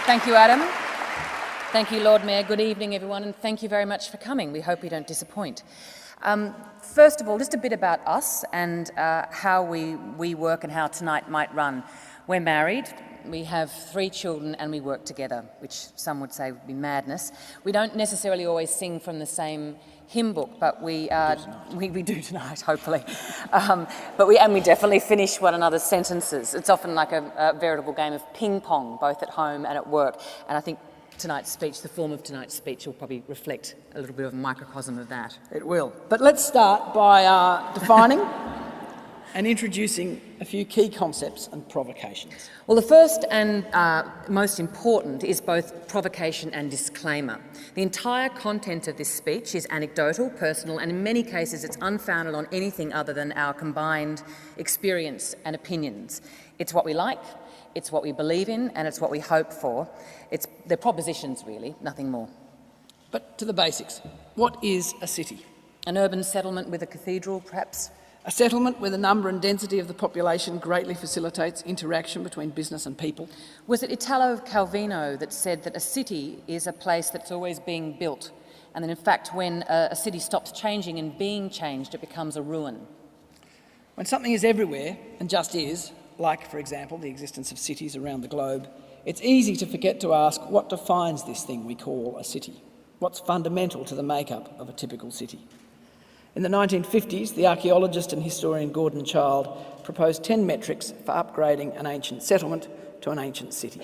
Thank you, Adam. Thank you, Lord Mayor. Good evening, everyone, and thank you very much for coming. We hope we don't disappoint. First of all, just a bit about us and how we work and how tonight might run. We're married, we have 3 children, and we work together, which some would say would be madness. We don't necessarily always sing from the same hymn book, but we do tonight, hopefully. But we definitely finish one another's sentences. It's often like a veritable game of ping pong, both at home and at work. And I think tonight's speech, the form of tonight's speech, will probably reflect a little bit of a microcosm of that. It will. But let's start by defining and introducing a few key concepts and provocations. Well, the first and most important is both provocation and disclaimer. The entire content of this speech is anecdotal, personal, and in many cases it's unfounded on anything other than our combined experience and opinions. It's what we like, it's what we believe in, and it's what we hope for. They're propositions, really, nothing more. But to the basics. What is a city? An urban settlement with a cathedral, perhaps? A settlement where the number and density of the population greatly facilitates interaction between business and people. Was it Italo Calvino that said that a city is a place that's always being built, and that in fact when a city stops changing and being changed, it becomes a ruin? When something is everywhere and just is, like for example the existence of cities around the globe, it's easy to forget to ask what defines this thing we call a city. What's fundamental to the makeup of a typical city? In the 1950s, the archaeologist and historian Gordon Childe proposed 10 metrics for upgrading an ancient settlement to an ancient city.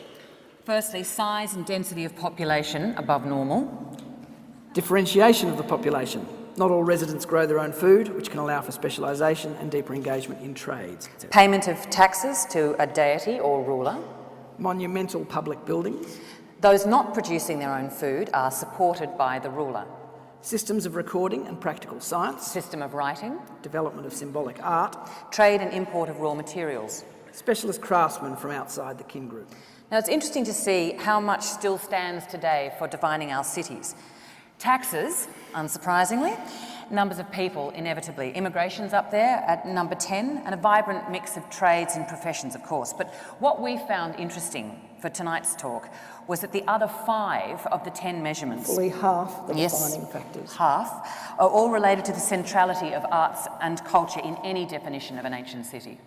Firstly, size and density of population above normal. Differentiation of the population. Not all residents grow their own food, which can allow for specialisation and deeper engagement in trades, etc. Payment of taxes to a deity or ruler. Monumental public buildings. Those not producing their own food are supported by the ruler. Systems of recording and practical science. System of writing. Development of symbolic art. Trade and import of raw materials. Specialist craftsmen from outside the kin group. Now it's interesting to see how much still stands today for defining our cities. Taxes, unsurprisingly. Numbers of people, inevitably. Immigration's up there at number 10, and a vibrant mix of trades and professions, of course. But what we found interesting for tonight's talk was that the other 5 of the 10 measurements, fully half the defining factors, half, are all related to the centrality of arts and culture in any definition of an ancient city.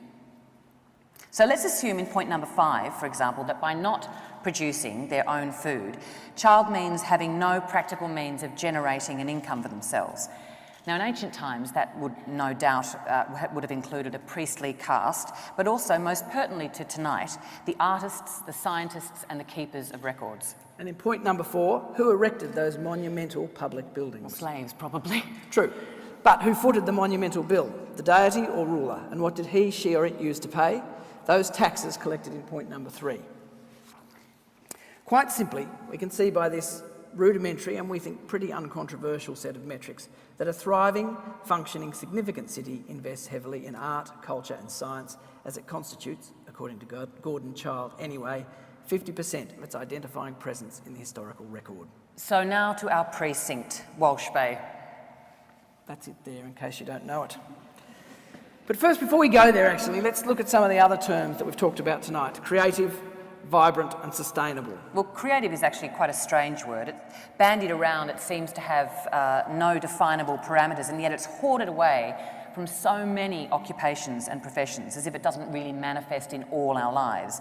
So let's assume in point number 5, for example, that by not producing their own food, child means having no practical means of generating an income for themselves. Now, in ancient times, that would no doubt would have included a priestly caste, but also, most pertinently to tonight, the artists, the scientists, and the keepers of records. And in point number 4, who erected those monumental public buildings? Well, slaves, probably. True. But who footed the monumental bill? The deity or ruler? And what did he, she, or it use to pay? Those taxes collected in point number 3. Quite simply, we can see by this rudimentary and we think pretty uncontroversial set of metrics that a thriving, functioning, significant city invests heavily in art, culture and science, as it constitutes, according to Gordon Childe anyway, 50% of its identifying presence in the historical record. So now to our precinct, Walsh Bay. That's it there, in case you don't know it. But first, before we go there actually, let's look at some of the other terms that we've talked about tonight. Creative, vibrant and sustainable. Well, creative is actually quite a strange word. Bandied around, it seems to have no definable parameters, and yet it's hoarded away from so many occupations and professions, as if it doesn't really manifest in all our lives.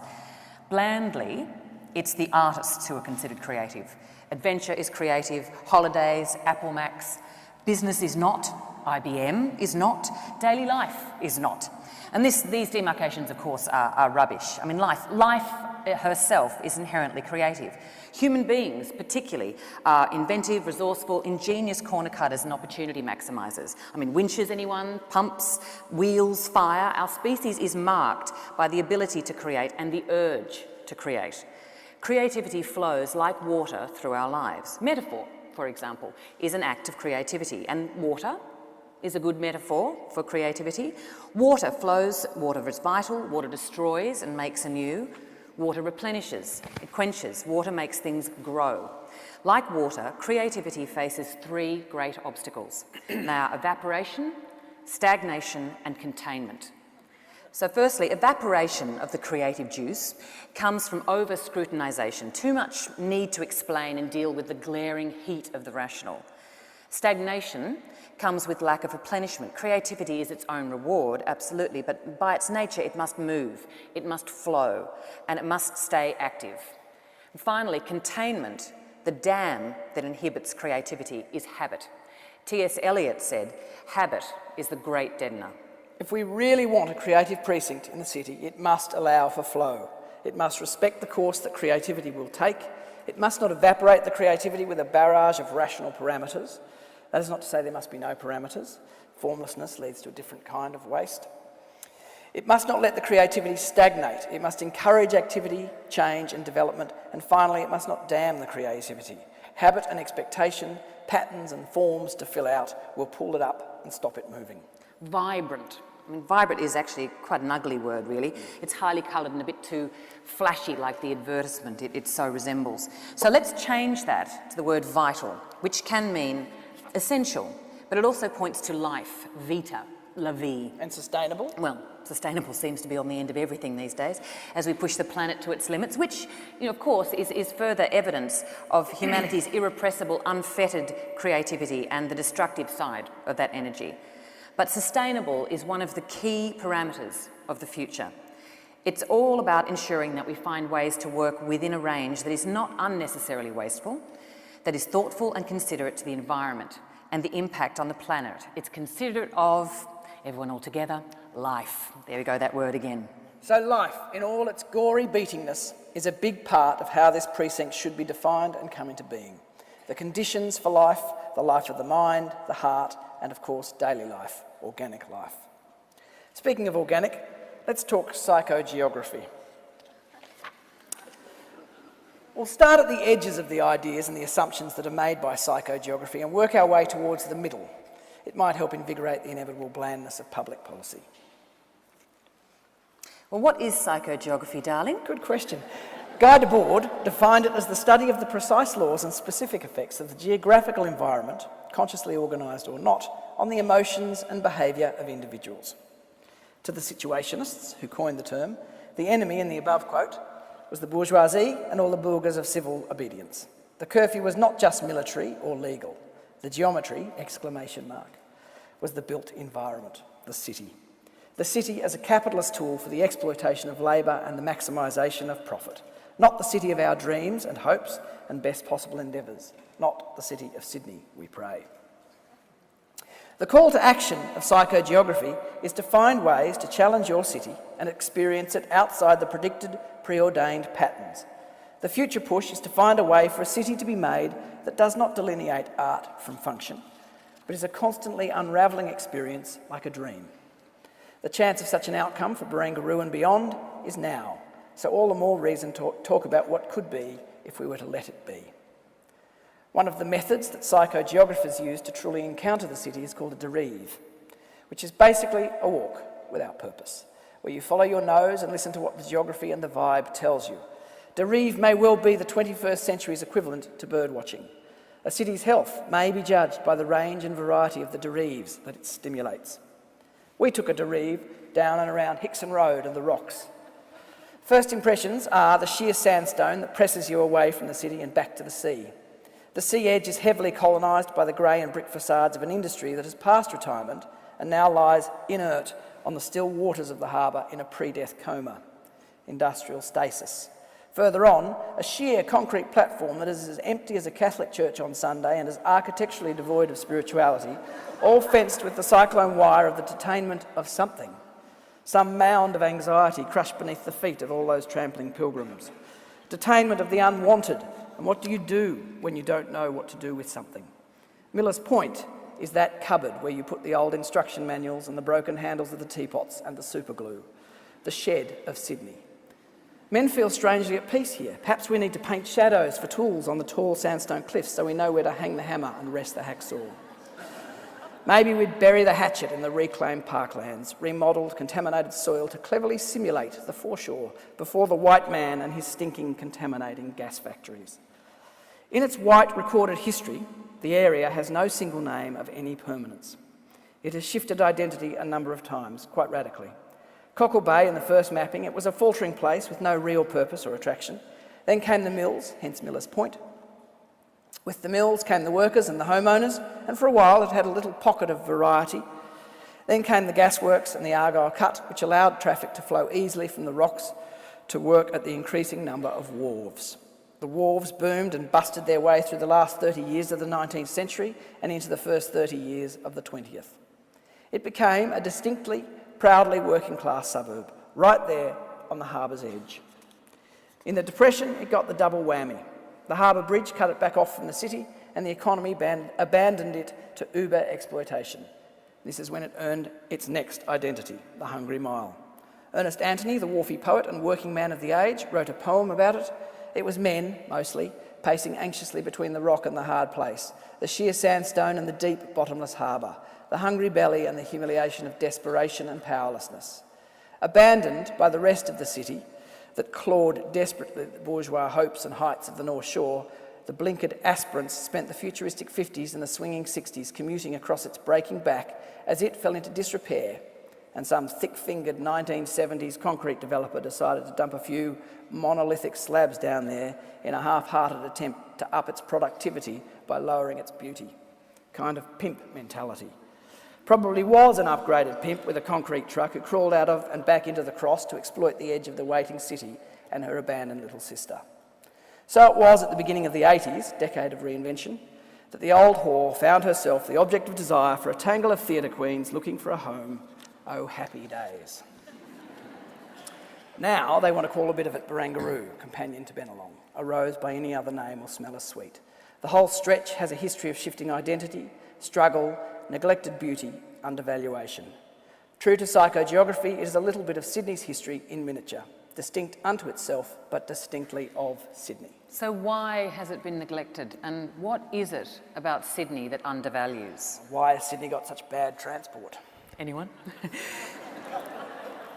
Blandly, it's the artists who are considered creative. Adventure is creative, holidays, Apple Macs. Business is not, IBM is not, daily life is not. And these demarcations, of course, are rubbish. I mean, life herself is inherently creative. Human beings, particularly, are inventive, resourceful, ingenious corner cutters and opportunity maximisers. I mean, winches, anyone? Pumps, wheels, fire. Our species is marked by the ability to create and the urge to create. Creativity flows like water through our lives. Metaphor, for example, is an act of creativity, and water is a good metaphor for creativity. Water flows, water is vital, water destroys and makes anew. Water replenishes, it quenches, water makes things grow. Like water, creativity faces three great obstacles. They are evaporation, stagnation and containment. So firstly, evaporation of the creative juice comes from over-scrutinisation, too much need to explain and deal with the glaring heat of the rational. Stagnation comes with lack of replenishment. Creativity is its own reward, absolutely, but by its nature it must move, it must flow, and it must stay active. And finally, containment, the dam that inhibits creativity, is habit. T.S. Eliot said, "Habit is the great deadener." If we really want a creative precinct in the city, it must allow for flow. It must respect the course that creativity will take. It must not evaporate the creativity with a barrage of rational parameters. That is not to say there must be no parameters. Formlessness leads to a different kind of waste. It must not let the creativity stagnate. It must encourage activity, change and development. And finally, it must not dam the creativity. Habit and expectation, patterns and forms to fill out will pull it up and stop it moving. Vibrant. I mean, vibrant is actually quite an ugly word, really. It's highly coloured and a bit too flashy, like the advertisement it so resembles. So let's change that to the word vital, which can mean essential, but it also points to life, vita, la vie. And sustainable? Well, sustainable seems to be on the end of everything these days as we push the planet to its limits, which, of course, is further evidence of humanity's irrepressible, unfettered creativity and the destructive side of that energy. But sustainable is one of the key parameters of the future. It's all about ensuring that we find ways to work within a range that is not unnecessarily wasteful, that is thoughtful and considerate to the environment and the impact on the planet. It's considerate of, everyone all together, life. There we go, that word again. So life, in all its gory beatingness, is a big part of how this precinct should be defined and come into being. The conditions for life, the life of the mind, the heart, and of course, daily life, organic life. Speaking of organic, let's talk psychogeography. We'll start at the edges of the ideas and the assumptions that are made by psychogeography and work our way towards the middle. It might help invigorate the inevitable blandness of public policy. Well, what is psychogeography, darling? Good question. Guy Debord defined it as the study of the precise laws and specific effects of the geographical environment, consciously organised or not, on the emotions and behaviour of individuals. To the situationists who coined the term, the enemy in the above quote was the bourgeoisie and all the bourgeois of civil obedience. The curfew was not just military or legal. The geometry, exclamation mark, was the built environment, the city. The city as a capitalist tool for the exploitation of labour and the maximisation of profit. Not the city of our dreams and hopes and best possible endeavours. Not the city of Sydney, we pray. The call to action of psychogeography is to find ways to challenge your city and experience it outside the predicted, preordained patterns. The future push is to find a way for a city to be made that does not delineate art from function, but is a constantly unravelling experience like a dream. The chance of such an outcome for Barangaroo and beyond is now, so all the more reason to talk about what could be if we were to let it be. One of the methods that psychogeographers use to truly encounter the city is called a derive, which is basically a walk without purpose, where you follow your nose and listen to what the geography and the vibe tells you. Derive may well be the 21st century's equivalent to birdwatching. A city's health may be judged by the range and variety of the derives that it stimulates. We took a derive down and around Hickson Road and the Rocks. First impressions are the sheer sandstone that presses you away from the city and back to the sea. The sea edge is heavily colonised by the grey and brick facades of an industry that has passed retirement and now lies inert on the still waters of the harbour in a pre-death coma, industrial stasis. Further on, a sheer concrete platform that is as empty as a Catholic church on Sunday and as architecturally devoid of spirituality, all fenced with the cyclone wire of the detainment of something, some mound of anxiety crushed beneath the feet of all those trampling pilgrims. Detainment of the unwanted, and what do you do when you don't know what to do with something? Miller's Point is that cupboard where you put the old instruction manuals and the broken handles of the teapots and the superglue, the shed of Sydney. Men feel strangely at peace here. Perhaps we need to paint shadows for tools on the tall sandstone cliffs so we know where to hang the hammer and rest the hacksaw. Maybe we'd bury the hatchet in the reclaimed parklands, remodelled contaminated soil to cleverly simulate the foreshore before the white man and his stinking, contaminating gas factories. In its white recorded history, the area has no single name of any permanence. It has shifted identity a number of times, quite radically. Cockle Bay in the first mapping, it was a faltering place with no real purpose or attraction. Then came the mills, hence Millers Point. With the mills came the workers and the homeowners, and for a while it had a little pocket of variety. Then came the gasworks and the Argyle Cut, which allowed traffic to flow easily from the rocks to work at the increasing number of wharves. The wharves boomed and busted their way through the last 30 years of the 19th century and into the first 30 years of the 20th. It became a distinctly, proudly working-class suburb, right there on the harbour's edge. In the Depression, it got the double whammy. The harbour bridge cut it back off from the city, and the economy abandoned it to uber exploitation. This is when it earned its next identity, the Hungry Mile. Ernest Anthony, the wharfy poet and working man of the age, wrote a poem about it. It was men, mostly, pacing anxiously between the rock and the hard place, the sheer sandstone and the deep, bottomless harbour, the hungry belly and the humiliation of desperation and powerlessness. Abandoned by the rest of the city, that clawed desperately at the bourgeois hopes and heights of the North Shore, the blinkered aspirants spent the futuristic 50s and the swinging 60s commuting across its breaking back as it fell into disrepair, and some thick-fingered 1970s concrete developer decided to dump a few monolithic slabs down there in a half-hearted attempt to up its productivity by lowering its beauty. Kind of pimp mentality. Probably was an upgraded pimp with a concrete truck who crawled out of and back into the cross to exploit the edge of the waiting city and her abandoned little sister. So it was at the beginning of the 80s, decade of reinvention, that the old whore found herself the object of desire for a tangle of theatre queens looking for a home. Oh, happy days. Now they want to call a bit of it Barangaroo, companion to Bennelong, a rose by any other name will smell as sweet. The whole stretch has a history of shifting identity, struggle, neglected beauty, undervaluation. True to psychogeography, it is a little bit of Sydney's history in miniature, distinct unto itself, but distinctly of Sydney. So why has it been neglected, and what is it about Sydney that undervalues? Why has Sydney got such bad transport? Anyone?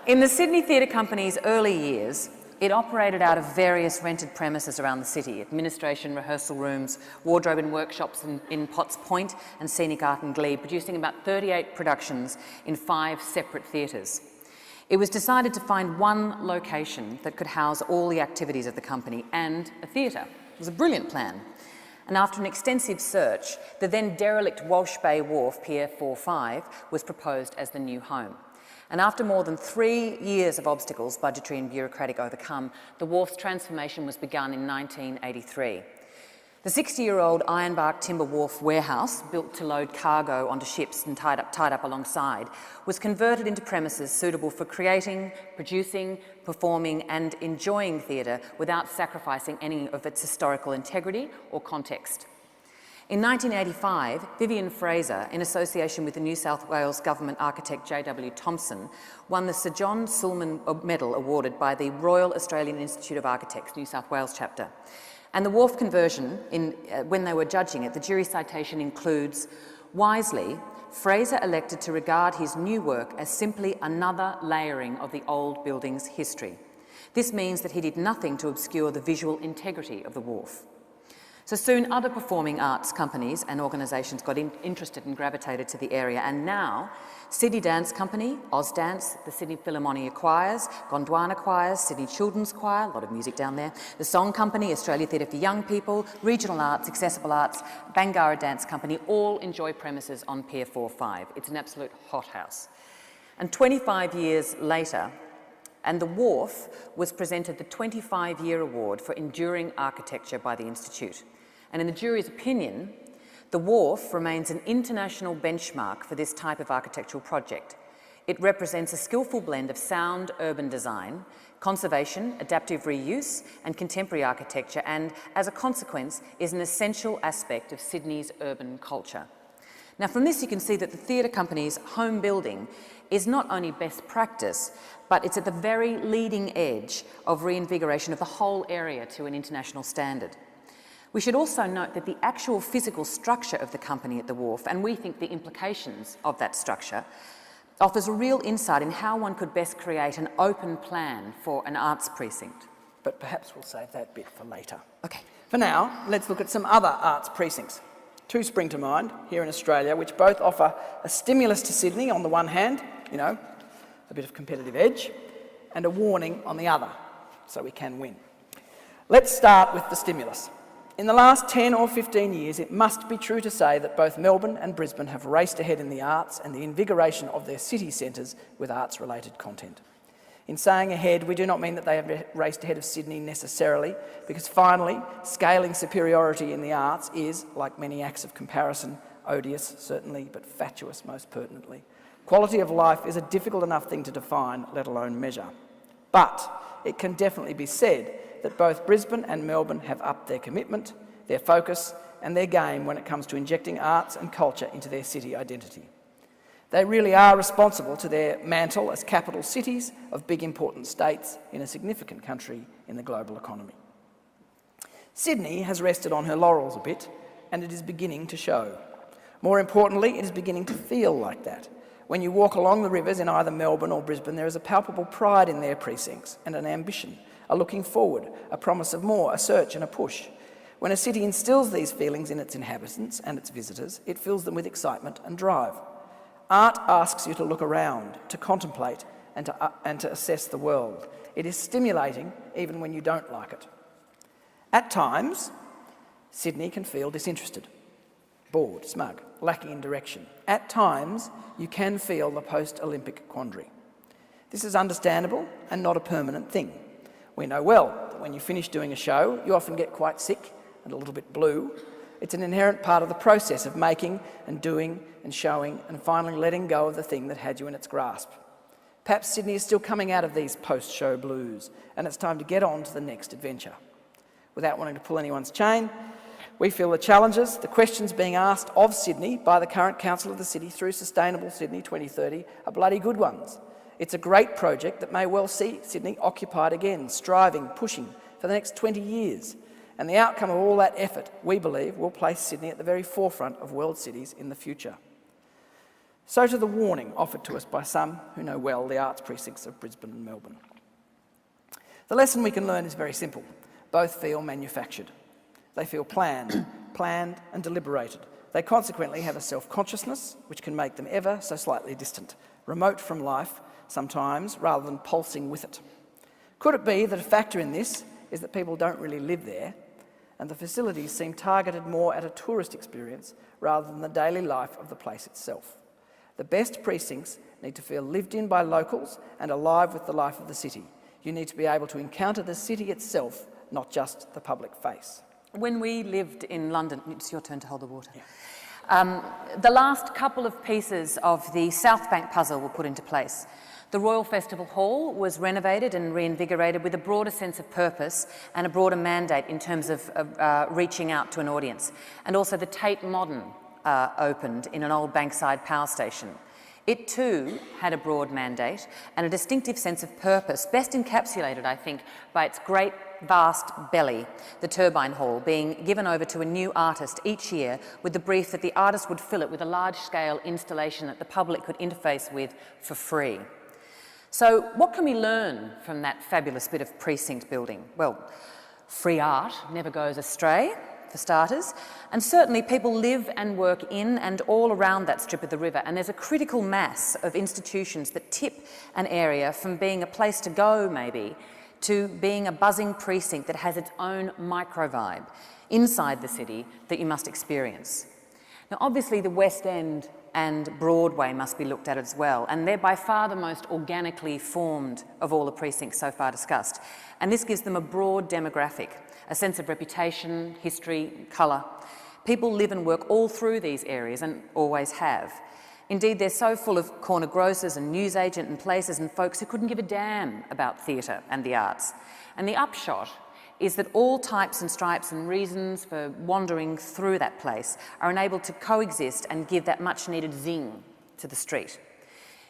In the Sydney Theatre Company's early years, it operated out of various rented premises around the city: administration, rehearsal rooms, wardrobe and workshops in Potts Point and Scenic Art and Glebe, producing about 38 productions in 5 separate theatres. It was decided to find one location that could house all the activities of the company and a theatre. It was a brilliant plan. And after an extensive search, the then derelict Walsh Bay Wharf, Pier 45, was proposed as the new home. And after more than 3 years of obstacles, budgetary and bureaucratic, overcome, the wharf's transformation was begun in 1983. The 60-year-old ironbark timber wharf warehouse, built to load cargo onto ships and tied up alongside, was converted into premises suitable for creating, producing, performing and enjoying theatre without sacrificing any of its historical integrity or context. In 1985, Vivian Fraser, in association with the New South Wales Government architect J.W. Thompson, won the Sir John Sulman Medal awarded by the Royal Australian Institute of Architects, New South Wales chapter. And the wharf conversion, when they were judging it, the jury citation includes, "Wisely, Fraser elected to regard his new work as simply another layering of the old building's history. This means that he did nothing to obscure the visual integrity of the wharf." So soon other performing arts companies and organisations got interested and gravitated to the area, and now Sydney Dance Company, Ozdance, the Sydney Philharmonia Choirs, Gondwana Choirs, Sydney Children's Choir, a lot of music down there, the Song Company, Australia Theatre for Young People, Regional Arts, Accessible Arts, Bangarra Dance Company all enjoy premises on Pier 45. It's an absolute hothouse. And 25 years later, and the wharf was presented the 25-year award for enduring architecture by the Institute. And in the jury's opinion, the wharf remains an international benchmark for this type of architectural project. It represents a skillful blend of sound urban design, conservation, adaptive reuse and contemporary architecture, and as a consequence is an essential aspect of Sydney's urban culture. Now from this you can see that the theatre company's home building is not only best practice, but it's at the very leading edge of reinvigoration of the whole area to an international standard. We should also note that the actual physical structure of the company at the wharf, and we think the implications of that structure, offers a real insight in how one could best create an open plan for an arts precinct. But perhaps we'll save that bit for later. Okay. For now, let's look at some other arts precincts. Two spring to mind here in Australia, which both offer a stimulus to Sydney on the one hand, you know, a bit of competitive edge, and a warning on the other, so we can win. Let's start with the stimulus. In the last 10 or 15 years, it must be true to say that both Melbourne and Brisbane have raced ahead in the arts and the invigoration of their city centres with arts-related content. In saying ahead, we do not mean that they have raced ahead of Sydney necessarily, because finally, scaling superiority in the arts is, like many acts of comparison, odious certainly, but fatuous most pertinently. Quality of life is a difficult enough thing to define, let alone measure. But it can definitely be said that both Brisbane and Melbourne have upped their commitment, their focus and their game when it comes to injecting arts and culture into their city identity. They really are responsible to their mantle as capital cities of big important states in a significant country in the global economy. Sydney has rested on her laurels a bit, and it is beginning to show. More importantly, it is beginning to feel like that. When you walk along the rivers in either Melbourne or Brisbane, there is a palpable pride in their precincts and an ambition, a looking forward, a promise of more, a search and a push. When a city instills these feelings in its inhabitants and its visitors, it fills them with excitement and drive. Art asks you to look around, to contemplate and to assess the world. It is stimulating even when you don't like it. At times, Sydney can feel disinterested, bored, smug, lacking in direction. At times, you can feel the post-Olympic quandary. This is understandable and not a permanent thing. We know well that when you finish doing a show, you often get quite sick and a little bit blue. It's an inherent part of the process of making and doing and showing and finally letting go of the thing that had you in its grasp. Perhaps Sydney is still coming out of these post-show blues, and it's time to get on to the next adventure. Without wanting to pull anyone's chain, we feel the challenges, the questions being asked of Sydney by the current Council of the City through Sustainable Sydney 2030 are bloody good ones. It's a great project that may well see Sydney occupied again, striving, pushing for the next 20 years. And the outcome of all that effort, we believe, will place Sydney at the very forefront of world cities in the future. So to the warning offered to us by some who know well the arts precincts of Brisbane and Melbourne. The lesson we can learn is very simple. Both feel manufactured. They feel planned and deliberated. They consequently have a self-consciousness which can make them ever so slightly distant, remote from life sometimes rather than pulsing with it. Could it be that a factor in this is that people don't really live there and the facilities seem targeted more at a tourist experience rather than the daily life of the place itself? The best precincts need to feel lived in by locals and alive with the life of the city. You need to be able to encounter the city itself, not just the public face. When we lived in London, it's your turn to hold the water. Yeah. The last couple of pieces of the South Bank puzzle were put into place. The Royal Festival Hall was renovated and reinvigorated with a broader sense of purpose and a broader mandate in terms of reaching out to an audience. And also the Tate Modern opened in an old Bankside power station. It too had a broad mandate and a distinctive sense of purpose, best encapsulated, I think, by its great vast belly, the Turbine Hall, being given over to a new artist each year with the brief that the artist would fill it with a large-scale installation that the public could interface with for free. So what can we learn from that fabulous bit of precinct building? Well, free art never goes astray, for starters, and certainly people live and work in and all around that strip of the river, and there's a critical mass of institutions that tip an area from being a place to go, maybe, to being a buzzing precinct that has its own micro-vibe inside the city that you must experience. Now, obviously, the West End and Broadway must be looked at as well, and they're by far the most organically formed of all the precincts so far discussed. And this gives them a broad demographic, a sense of reputation, history, colour. People live and work all through these areas and always have. Indeed, they're so full of corner grocers and newsagent and places and folks who couldn't give a damn about theatre and the arts. And the upshot is that all types and stripes and reasons for wandering through that place are enabled to coexist and give that much-needed zing to the street.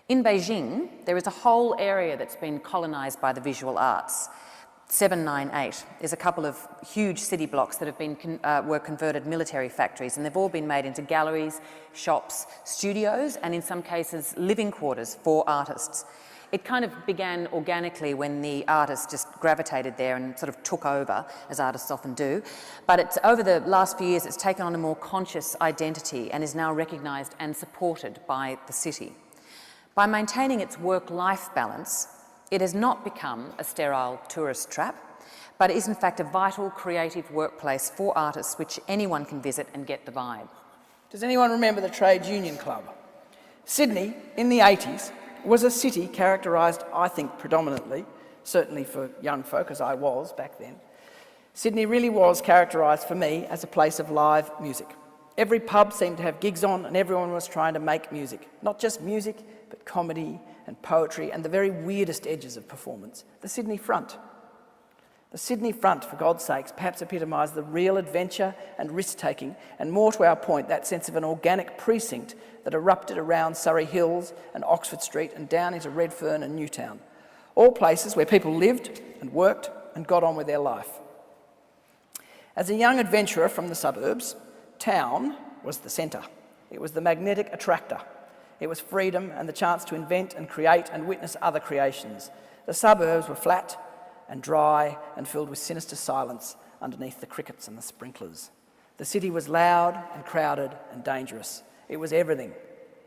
In Beijing, there is a whole area that's been colonised by the visual arts. 798 is a couple of huge city blocks that have been were converted military factories, and they've all been made into galleries, shops, studios, and in some cases living quarters for artists. It kind of began organically when the artists just gravitated there and sort of took over, as artists often do. But over the last few years, it's taken on a more conscious identity and is now recognised and supported by the city. By maintaining its work-life balance, it has not become a sterile tourist trap, but is in fact a vital creative workplace for artists which anyone can visit and get the vibe. Does anyone remember the Trades Union Club? Sydney, in the 80s, was a city characterised, I think, predominantly, certainly for young folk, as I was back then. Sydney really was characterised for me as a place of live music. Every pub seemed to have gigs on and everyone was trying to make music. Not just music, but comedy and poetry and the very weirdest edges of performance. The Sydney Front. The Sydney Front, for God's sakes, perhaps epitomised the real adventure and risk-taking, and more to our point, that sense of an organic precinct that erupted around Surrey Hills and Oxford Street and down into Redfern and Newtown. All places where people lived and worked and got on with their life. As a young adventurer from the suburbs, town was the centre. It was the magnetic attractor. It was freedom and the chance to invent and create and witness other creations. The suburbs were flat and dry and filled with sinister silence underneath the crickets and the sprinklers. The city was loud and crowded and dangerous. It was everything.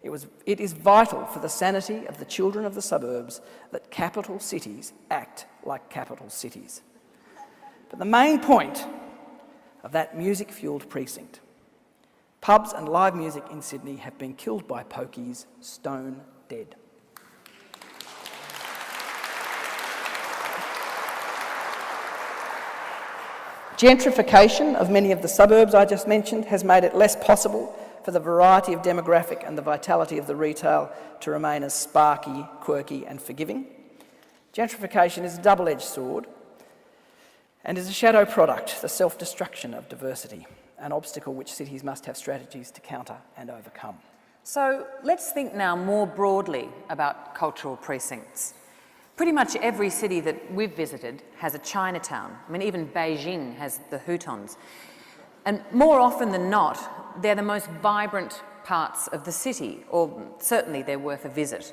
It is vital for the sanity of the children of the suburbs that capital cities act like capital cities. But the main point of that music-fuelled precinct, pubs and live music in Sydney have been killed by pokies, stone dead. Gentrification of many of the suburbs I just mentioned has made it less possible for the variety of demographic and the vitality of the retail to remain as sparky, quirky and forgiving. Gentrification is a double-edged sword and is a shadow product, the self-destruction of diversity, an obstacle which cities must have strategies to counter and overcome. So let's think now more broadly about cultural precincts. Pretty much every city that we've visited has a Chinatown. I mean, even Beijing has the Hutons. And more often than not, they're the most vibrant parts of the city, or certainly they're worth a visit.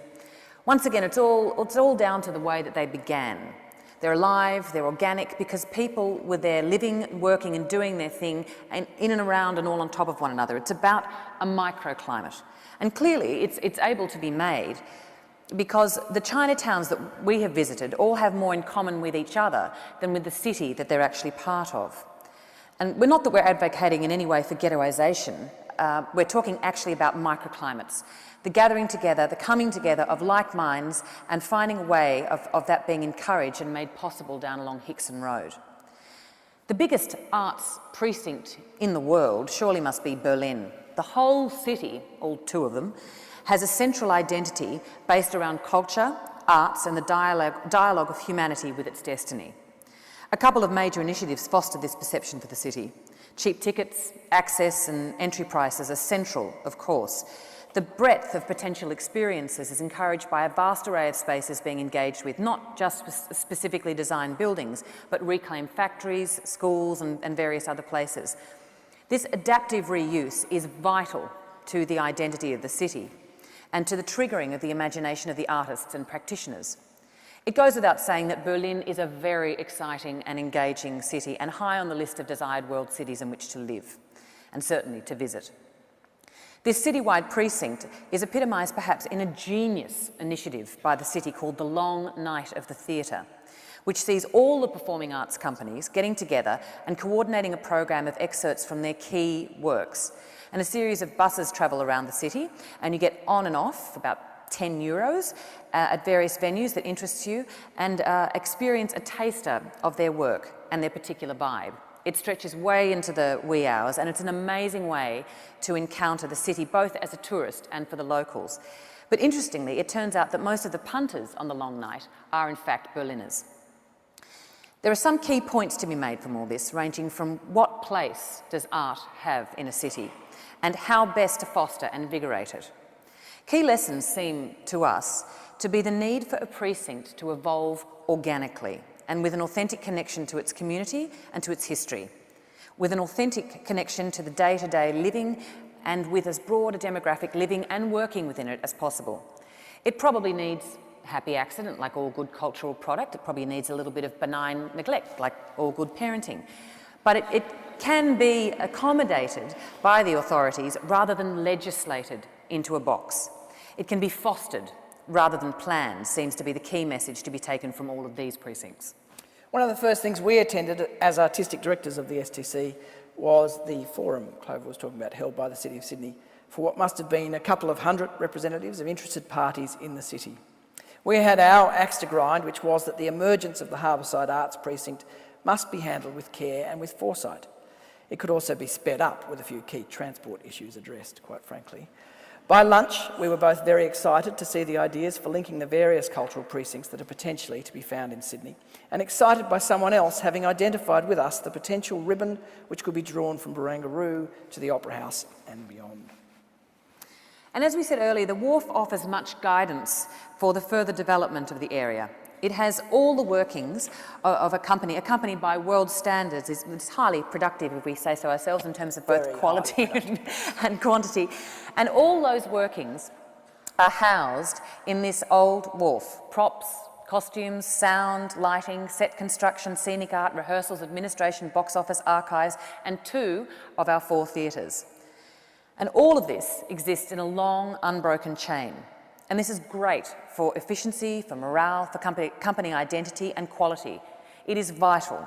Once again, it's all down to the way that they began. They're alive, they're organic, because people were there living, working and doing their thing and in and around and all on top of one another. It's about a microclimate. And clearly it's able to be made because the Chinatowns that we have visited all have more in common with each other than with the city that they're actually part of. And we're not that we're advocating in any way for ghettoisation. We're talking actually about microclimates. The gathering together, the coming together of like minds and finding a way of that being encouraged and made possible down along Hickson Road. The biggest arts precinct in the world surely must be Berlin. The whole city, all two of them, has a central identity based around culture, arts and the dialogue of humanity with its destiny. A couple of major initiatives foster this perception for the city. Cheap tickets, access and entry prices are central, of course. The breadth of potential experiences is encouraged by a vast array of spaces being engaged with, not just specifically designed buildings, but reclaimed factories, schools and various other places. This adaptive reuse is vital to the identity of the city and to the triggering of the imagination of the artists and practitioners. It goes without saying that Berlin is a very exciting and engaging city and high on the list of desired world cities in which to live, and certainly to visit. This citywide precinct is epitomised perhaps in a genius initiative by the city called the Long Night of the Theatre, which sees all the performing arts companies getting together and coordinating a program of excerpts from their key works. And a series of buses travel around the city and you get on and off, about €10 at various venues that interest you and experience a taster of their work and their particular vibe. It stretches way into the wee hours and it's an amazing way to encounter the city both as a tourist and for the locals. But interestingly, it turns out that most of the punters on the long night are in fact Berliners. There are some key points to be made from all this, ranging from what place does art have in a city and how best to foster and invigorate it. Key lessons seem to us to be the need for a precinct to evolve organically and with an authentic connection to its community and to its history, with an authentic connection to the day-to-day living and with as broad a demographic living and working within it as possible. It probably needs happy accident, like all good cultural product. It probably needs a little bit of benign neglect, like all good parenting. But it can be accommodated by the authorities rather than legislated into a box. It can be fostered rather than planned, seems to be the key message to be taken from all of these precincts. One of the first things we attended as artistic directors of the STC was the forum Clover was talking about, held by the City of Sydney, for what must have been a couple of hundred representatives of interested parties in the city. We had our axe to grind, which was that the emergence of the Harbourside Arts Precinct must be handled with care and with foresight. It could also be sped up with a few key transport issues addressed, quite frankly. By lunch, we were both very excited to see the ideas for linking the various cultural precincts that are potentially to be found in Sydney, and excited by someone else having identified with us the potential ribbon which could be drawn from Barangaroo to the Opera House and beyond. And as we said earlier, the wharf offers much guidance for the further development of the area. It has all the workings of a company by world standards. It's highly productive, if we say so ourselves, in terms of both Very quality and quantity. And all those workings are housed in this old wharf. Props, costumes, sound, lighting, set construction, scenic art, rehearsals, administration, box office, archives, and 2 of our 4 theatres. And all of this exists in a long, unbroken chain. And this is great for efficiency, for morale, for company identity and quality. It is vital.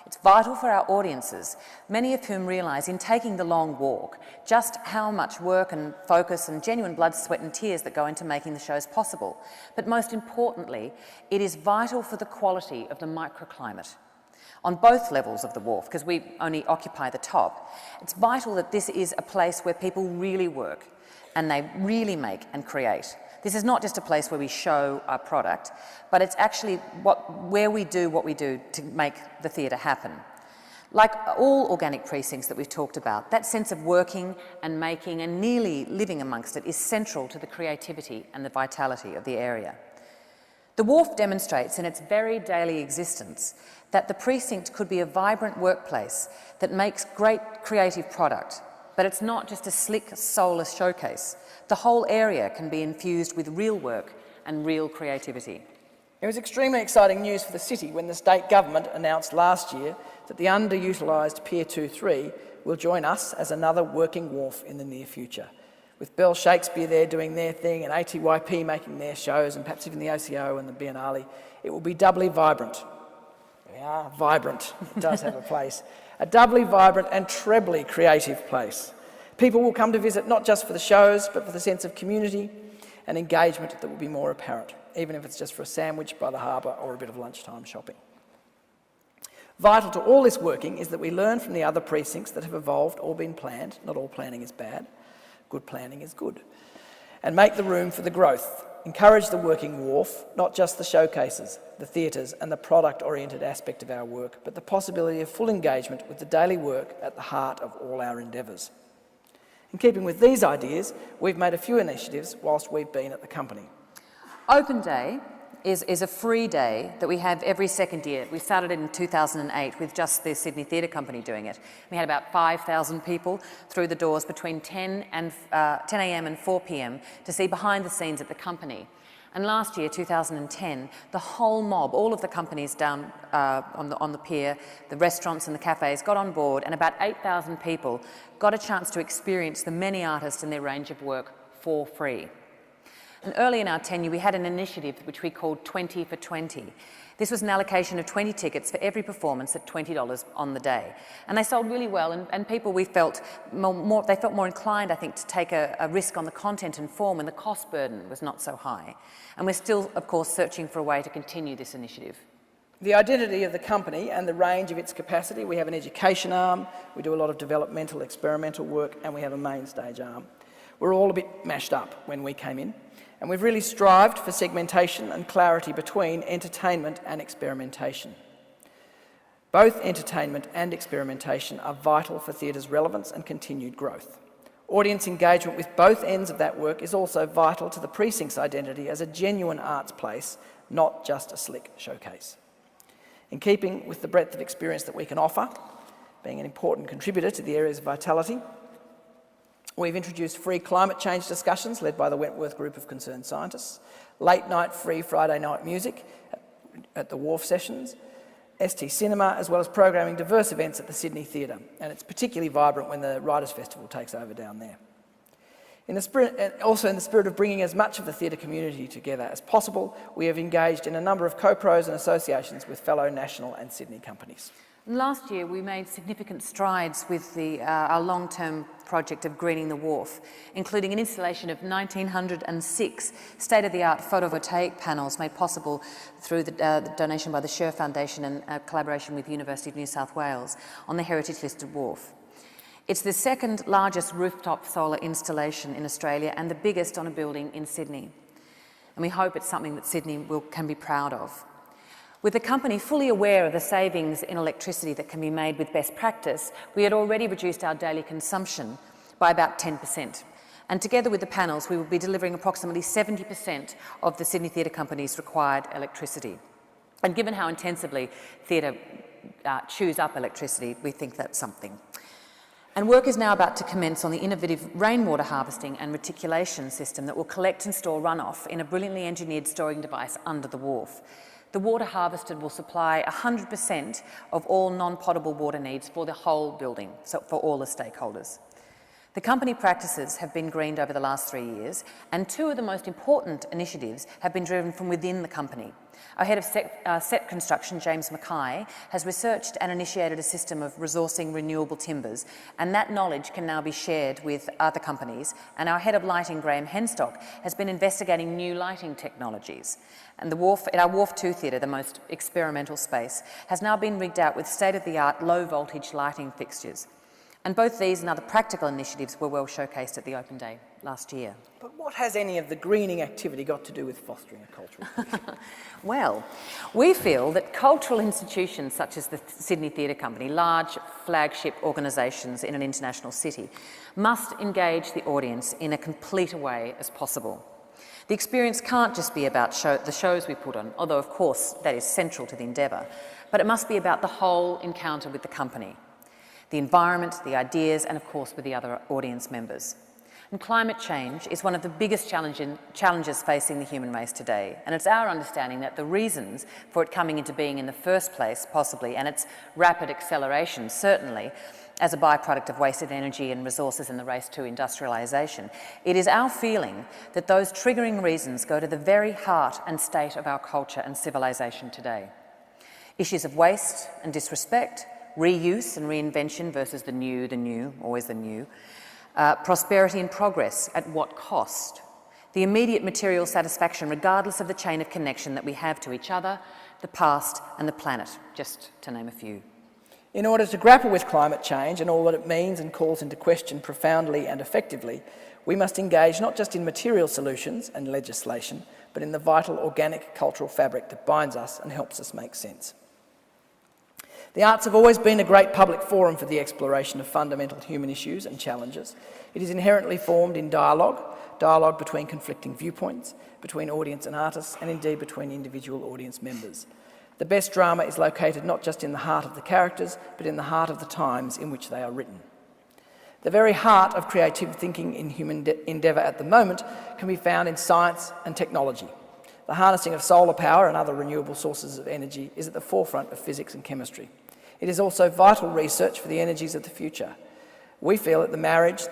It's vital for our audiences, many of whom realise in taking the long walk just how much work and focus and genuine blood, sweat and tears that go into making the shows possible. But most importantly, it is vital for the quality of the microclimate on both levels of the wharf, because we only occupy the top. It's vital that this is a place where people really work and they really make and create. This is not just a place where we show our product, but it's actually where we do what we do to make the theatre happen. Like all organic precincts that we've talked about, that sense of working and making and nearly living amongst it is central to the creativity and the vitality of the area. The wharf demonstrates in its very daily existence that the precinct could be a vibrant workplace that makes great creative product, but it's not just a slick, soulless showcase. The whole area can be infused with real work and real creativity. It was extremely exciting news for the city when the state government announced last year that the underutilised Pier 2-3 will join us as another working wharf in the near future. With Bell Shakespeare there doing their thing and ATYP making their shows and perhaps even the OCO and the Biennale, it will be doubly vibrant. Yeah, vibrant. It does have a place. A doubly vibrant and trebly creative place. People will come to visit not just for the shows, but for the sense of community and engagement that will be more apparent, even if it's just for a sandwich by the harbour or a bit of lunchtime shopping. Vital to all this working is that we learn from the other precincts that have evolved or been planned. Not all planning is bad. Good planning is good. And make the room for the growth. Encourage the working wharf, not just the showcases, the theatres and the product-oriented aspect of our work, but the possibility of full engagement with the daily work at the heart of all our endeavours. In keeping with these ideas, we've made a few initiatives whilst we've been at the company. Open Day is a free day that we have every second year. We started it in 2008 with just the Sydney Theatre Company doing it. We had about 5,000 people through the doors between 10 a.m. and 4 p.m. to see behind the scenes at the company. And last year, 2010, the whole mob, all of the companies down on the pier, the restaurants and the cafes got on board, and about 8,000 people got a chance to experience the many artists and their range of work for free. And early in our tenure, we had an initiative which we called 20 for 20. This was an allocation of 20 tickets for every performance at $20 on the day. And they sold really well, and people, we felt they felt more inclined, I think, to take a risk on the content and form when the cost burden was not so high. And we're still, of course, searching for a way to continue this initiative. The identity of the company and the range of its capacity: we have an education arm, we do a lot of developmental, experimental work, and we have a main stage arm. We're all a bit mashed up when we came in, and we've really strived for segmentation and clarity between entertainment and experimentation. Both entertainment and experimentation are vital for theatre's relevance and continued growth. Audience engagement with both ends of that work is also vital to the precinct's identity as a genuine arts place, not just a slick showcase. In keeping with the breadth of experience that we can offer, being an important contributor to the areas of vitality, we've introduced free climate change discussions led by the Wentworth Group of Concerned Scientists, late night free Friday night music at the Wharf sessions, ST Cinema, as well as programming diverse events at the Sydney Theatre, and it's particularly vibrant when the Writers' Festival takes over down there. Also in the spirit of bringing as much of the theatre community together as possible, we have engaged in a number of co-pros and associations with fellow national and Sydney companies. Last year, we made significant strides with our long-term project of greening the Wharf, including an installation of 1,906 state-of-the-art photovoltaic panels made possible through the donation by the Sher Foundation and collaboration with the University of New South Wales on the heritage-listed Wharf. It's the second largest rooftop solar installation in Australia and the biggest on a building in Sydney. And we hope it's something that Sydney can be proud of. With the company fully aware of the savings in electricity that can be made with best practice, we had already reduced our daily consumption by about 10%. And together with the panels, we will be delivering approximately 70% of the Sydney Theatre Company's required electricity. And given how intensively theatre chews up electricity, we think that's something. And work is now about to commence on the innovative rainwater harvesting and reticulation system that will collect and store runoff in a brilliantly engineered storing device under the Wharf. The water harvested will supply 100% of all non-potable water needs for the whole building, so for all the stakeholders. The company practices have been greened over the last 3 years, and two of the most important initiatives have been driven from within the company. Our head of set construction, James Mackay, has researched and initiated a system of resourcing renewable timbers, and that knowledge can now be shared with other companies. And our head of lighting, Graham Henstock, has been investigating new lighting technologies. And our Wharf 2 Theatre, the most experimental space, has now been rigged out with state-of-the-art low-voltage lighting fixtures. And both these and other practical initiatives were well showcased at the Open Day last year. But what has any of the greening activity got to do with fostering a cultural future? Well, we feel that cultural institutions such as the Sydney Theatre Company, large flagship organisations in an international city, must engage the audience in a complete way as possible. The experience can't just be about the shows we put on, although of course that is central to the endeavour, but it must be about the whole encounter with the company, the environment, the ideas, and of course with the other audience members. And climate change is one of the biggest challenges facing the human race today, and it's our understanding that the reasons for it coming into being in the first place, possibly, and its rapid acceleration, certainly, as a byproduct of wasted energy and resources in the race to industrialisation, it is our feeling that those triggering reasons go to the very heart and state of our culture and civilisation today. Issues of waste and disrespect, reuse and reinvention versus the new, always the new, prosperity and progress at what cost, the immediate material satisfaction regardless of the chain of connection that we have to each other, the past and the planet, just to name a few. In order to grapple with climate change and all that it means and calls into question profoundly and effectively, we must engage not just in material solutions and legislation, but in the vital organic cultural fabric that binds us and helps us make sense. The arts have always been a great public forum for the exploration of fundamental human issues and challenges. It is inherently formed in dialogue between conflicting viewpoints, between audience and artists, and indeed between individual audience members. The best drama is located not just in the heart of the characters, but in the heart of the times in which they are written. The very heart of creative thinking in human endeavour at the moment can be found in science and technology. The harnessing of solar power and other renewable sources of energy is at the forefront of physics and chemistry. It is also vital research for the energies of the future. We feel that the marriage,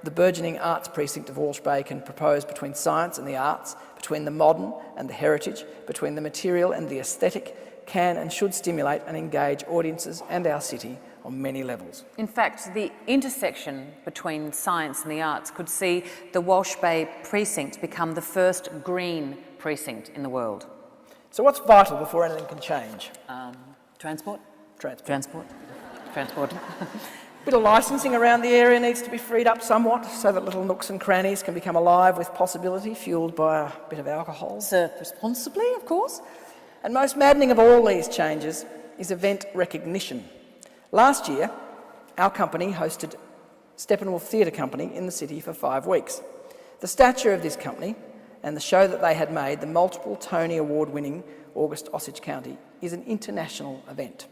the burgeoning arts precinct of Walsh Bay can propose between science and the arts, between the modern and the heritage, between the material and the aesthetic, can and should stimulate and engage audiences and our city on many levels. In fact, the intersection between science and the arts could see the Walsh Bay precinct become the first green precinct in the world. So what's vital before anything can change? Transport. Bit of licensing around the area needs to be freed up somewhat so that little nooks and crannies can become alive with possibility, fuelled by a bit of alcohol. Served responsibly, of course. And most maddening of all these changes is event recognition. Last year, our company hosted Steppenwolf Theatre Company in the city for 5 weeks. The stature of this company and the show that they had made, the multiple Tony Award-winning August Osage County is an international event.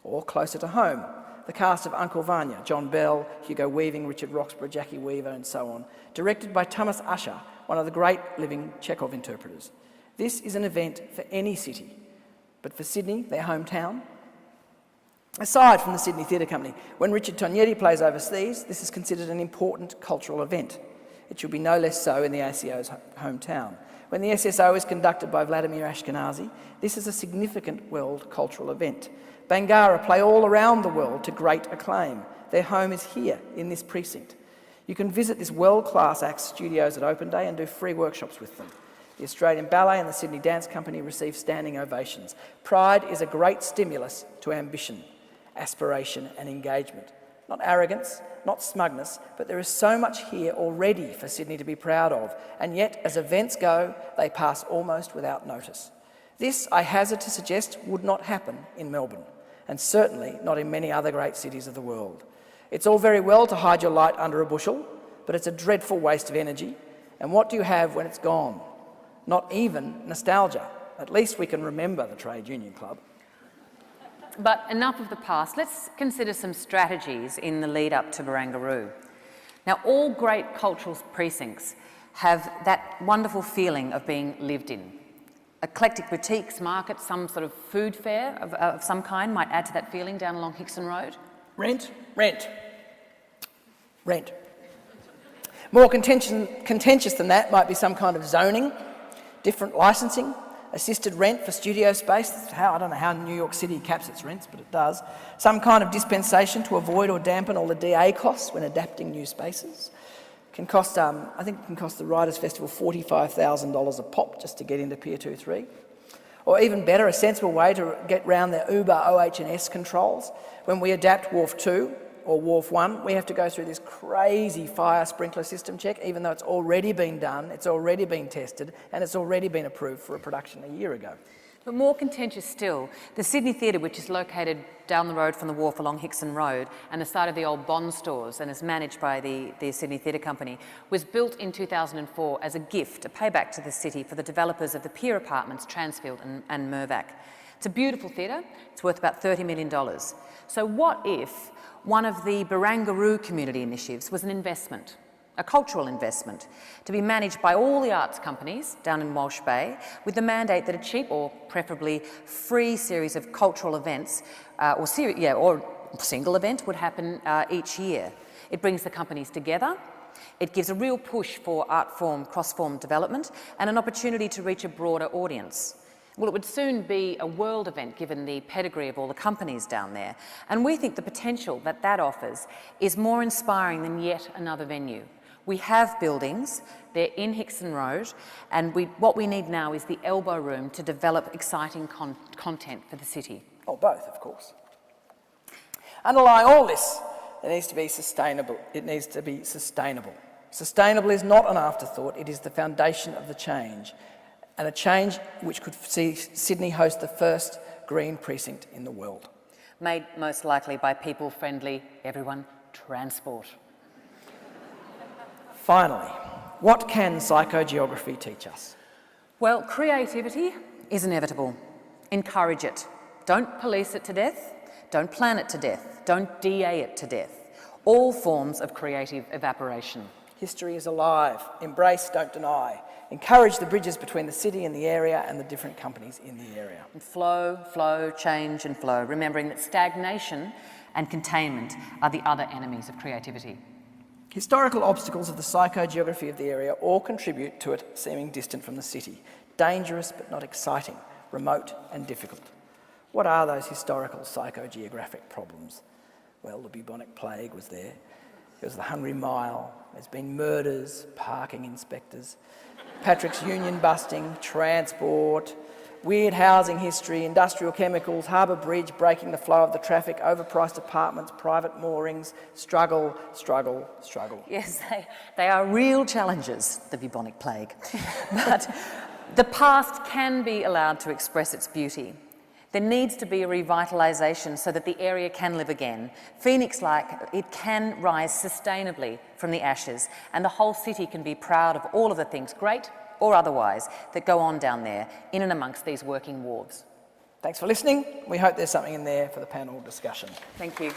Or closer to home, the cast of Uncle Vanya, John Bell, Hugo Weaving, Richard Roxburgh, Jackie Weaver and so on, directed by Thomas Usher, one of the great living Chekhov interpreters. This is an event for any city, but for Sydney, their hometown. Aside from the Sydney Theatre Company, when Richard Tognetti plays overseas, this is considered an important cultural event. It should be no less so in the ACO's hometown. When the SSO is conducted by Vladimir Ashkenazi, this is a significant world cultural event. Bangarra play all around the world to great acclaim. Their home is here, in this precinct. You can visit this world-class act's studios at Open Day and do free workshops with them. The Australian Ballet and the Sydney Dance Company receive standing ovations. Pride is a great stimulus to ambition, aspiration and engagement. Not arrogance, not smugness, but there is so much here already for Sydney to be proud of, and yet, as events go, they pass almost without notice. This, I hazard to suggest, would not happen in Melbourne, and certainly not in many other great cities of the world. It's all very well to hide your light under a bushel, but it's a dreadful waste of energy. And what do you have when it's gone? Not even nostalgia. At least we can remember the Trade Union Club. But enough of the past. Let's consider some strategies in the lead up to Barangaroo. Now, all great cultural precincts have that wonderful feeling of being lived in. Eclectic boutiques, markets, some sort of food fair of some kind might add to that feeling down along Hickson Road. Rent, rent, rent. More contentious than that might be some kind of zoning, different licensing, assisted rent for studio space. I don't know how New York City caps its rents, but it does. Some kind of dispensation to avoid or dampen all the DA costs when adapting new spaces. Can cost, I think it can cost the Writers' Festival $45,000 a pop just to get into Pier 2-3. Or even better, a sensible way to get round the Uber OH&S controls. When we adapt Wharf 2 or Wharf 1, we have to go through this crazy fire sprinkler system check, even though it's already been done, it's already been tested, and it's already been approved for a production a year ago. But more contentious still, the Sydney Theatre, which is located down the road from the wharf along Hickson Road and the site of the old Bond stores and is managed by the Sydney Theatre Company, was built in 2004 as a gift, a payback to the city for the developers of the Pier Apartments, Transfield and Mirvac. It's a beautiful theatre. It's worth about $30 million. So what if one of the Barangaroo community initiatives was an investment, a cultural investment, to be managed by all the arts companies down in Walsh Bay, with the mandate that a cheap or preferably free series of cultural events or single event would happen each year. It brings the companies together. It gives a real push for art form, cross-form development and an opportunity to reach a broader audience. Well, it would soon be a world event given the pedigree of all the companies down there. And we think the potential that that offers is more inspiring than yet another venue. We have buildings, they're in Hickson Road, and what we need now is the elbow room to develop exciting content for the city. Oh, both, of course. Underlying all this, it needs to be sustainable. It needs to be sustainable. Sustainable is not an afterthought, it is the foundation of the change, and a change which could see Sydney host the first green precinct in the world. Made most likely by people-friendly, everyone, transport. Finally, what can psychogeography teach us? Well, creativity is inevitable. Encourage it. Don't police it to death. Don't plan it to death. Don't DA it to death. All forms of creative evaporation. History is alive. Embrace, don't deny. Encourage the bridges between the city and the area and the different companies in the area. And flow, flow, change and flow, remembering that stagnation and containment are the other enemies of creativity. Historical obstacles of the psychogeography of the area all contribute to it seeming distant from the city, dangerous but not exciting, remote and difficult. What are those historical psychogeographic problems? Well, the bubonic plague was there. There was the Hungry Mile. There's been murders, parking inspectors, Patrick's Union busting, transport, weird housing history, industrial chemicals, Harbour Bridge breaking the flow of the traffic, overpriced apartments, private moorings, struggle, struggle, struggle. Yes, they are real challenges, the bubonic plague. But the past can be allowed to express its beauty. There needs to be a revitalisation so that the area can live again. Phoenix-like, it can rise sustainably from the ashes, and the whole city can be proud of all of the things, great or otherwise, that go on down there, in and amongst these working wharves. Thanks for listening. We hope there's something in there for the panel discussion. Thank you.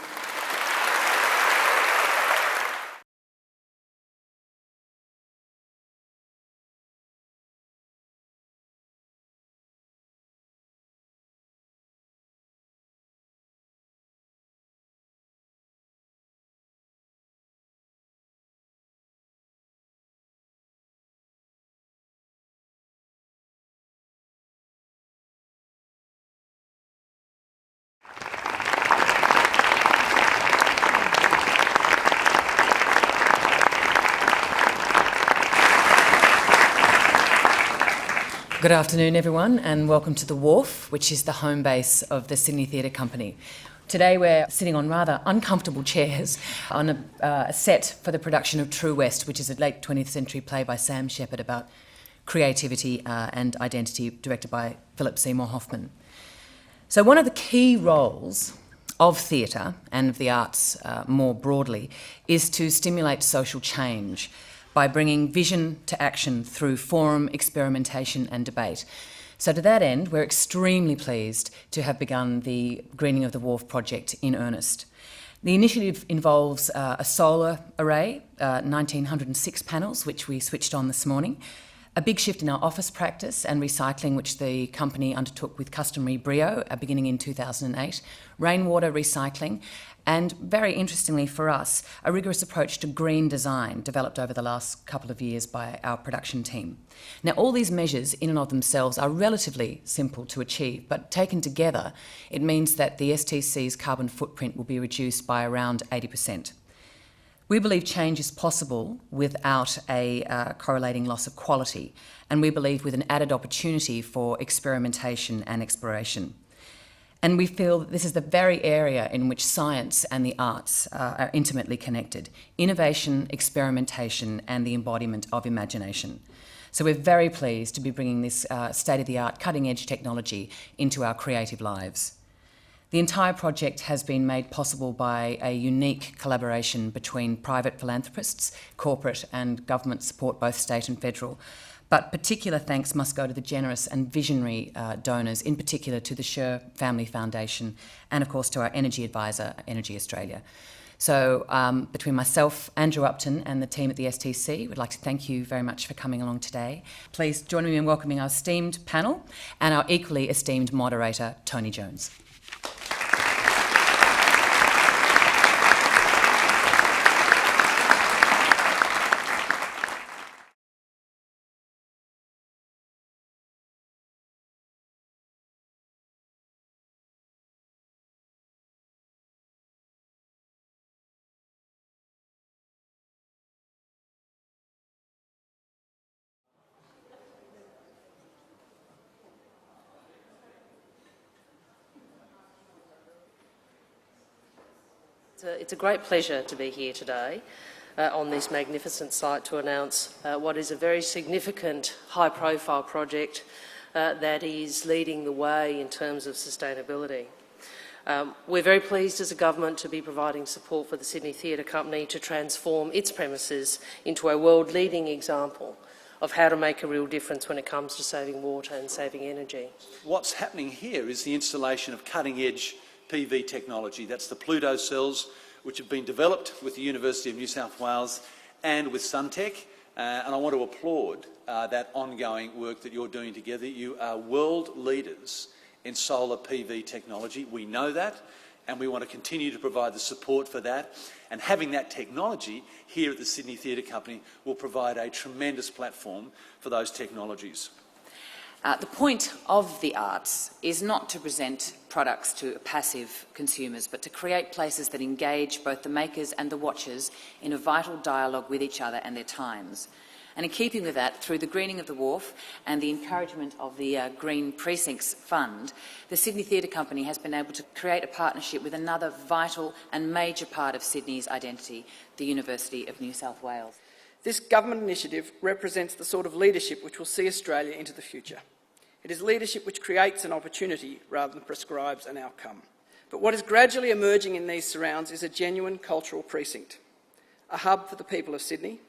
Good afternoon, everyone, and welcome to the Wharf, which is the home base of the Sydney Theatre Company. Today we're sitting on rather uncomfortable chairs on a set for the production of True West, which is a late 20th century play by Sam Shepard about creativity and identity, directed by Philip Seymour Hoffman. So one of the key roles of theatre and of the arts more broadly is to stimulate social change by bringing vision to action through forum, experimentation and debate. So to that end, we're extremely pleased to have begun the Greening of the Wharf project in earnest. The initiative involves a solar array, 1,906 panels, which we switched on this morning, a big shift in our office practice and recycling, which the company undertook with customary brio beginning in 2008, rainwater recycling, and very interestingly for us, a rigorous approach to green design developed over the last couple of years by our production team. Now, all these measures in and of themselves are relatively simple to achieve, but taken together, it means that the STC's carbon footprint will be reduced by around 80%. We believe change is possible without a correlating loss of quality, and we believe with an added opportunity for experimentation and exploration. And we feel that this is the very area in which science and the arts are intimately connected: innovation, experimentation, and the embodiment of imagination. So we're very pleased to be bringing this state-of-the-art, cutting-edge technology into our creative lives. The entire project has been made possible by a unique collaboration between private philanthropists, corporate and government support, both state and federal. But particular thanks must go to the generous and visionary donors, in particular to the Sher Family Foundation and, of course, to our energy advisor, Energy Australia. So between myself, Andrew Upton, and the team at the STC, we'd like to thank you very much for coming along today. Please join me in welcoming our esteemed panel and our equally esteemed moderator, Tony Jones. It's a great pleasure to be here today on this magnificent site to announce what is a very significant, high-profile project that is leading the way in terms of sustainability. We're very pleased as a government to be providing support for the Sydney Theatre Company to transform its premises into a world-leading example of how to make a real difference when it comes to saving water and saving energy. What's happening here is the installation of cutting-edge PV technology. That's the Pluto cells, which have been developed with the University of New South Wales and with Suntech. And I want to applaud that ongoing work that you're doing together. You are world leaders in solar PV technology. We know that, and we want to continue to provide the support for that. And having that technology here at the Sydney Theatre Company will provide a tremendous platform for those technologies. The point of the arts is not to present products to passive consumers, but to create places that engage both the makers and the watchers in a vital dialogue with each other and their times. And in keeping with that, through the Greening of the Wharf and the encouragement of the Green Precincts Fund, the Sydney Theatre Company has been able to create a partnership with another vital and major part of Sydney's identity, the University of New South Wales. This government initiative represents the sort of leadership which will see Australia into the future. It is leadership which creates an opportunity rather than prescribes an outcome. But what is gradually emerging in these surrounds is a genuine cultural precinct, a hub for the people of Sydney.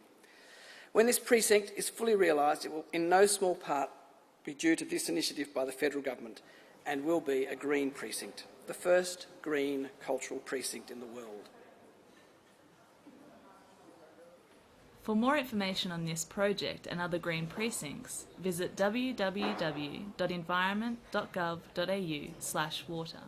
When this precinct is fully realised, it will in no small part be due to this initiative by the federal government and will be a green precinct, the first green cultural precinct in the world. For more information on this project and other green precincts, visit www.environment.gov.au/water.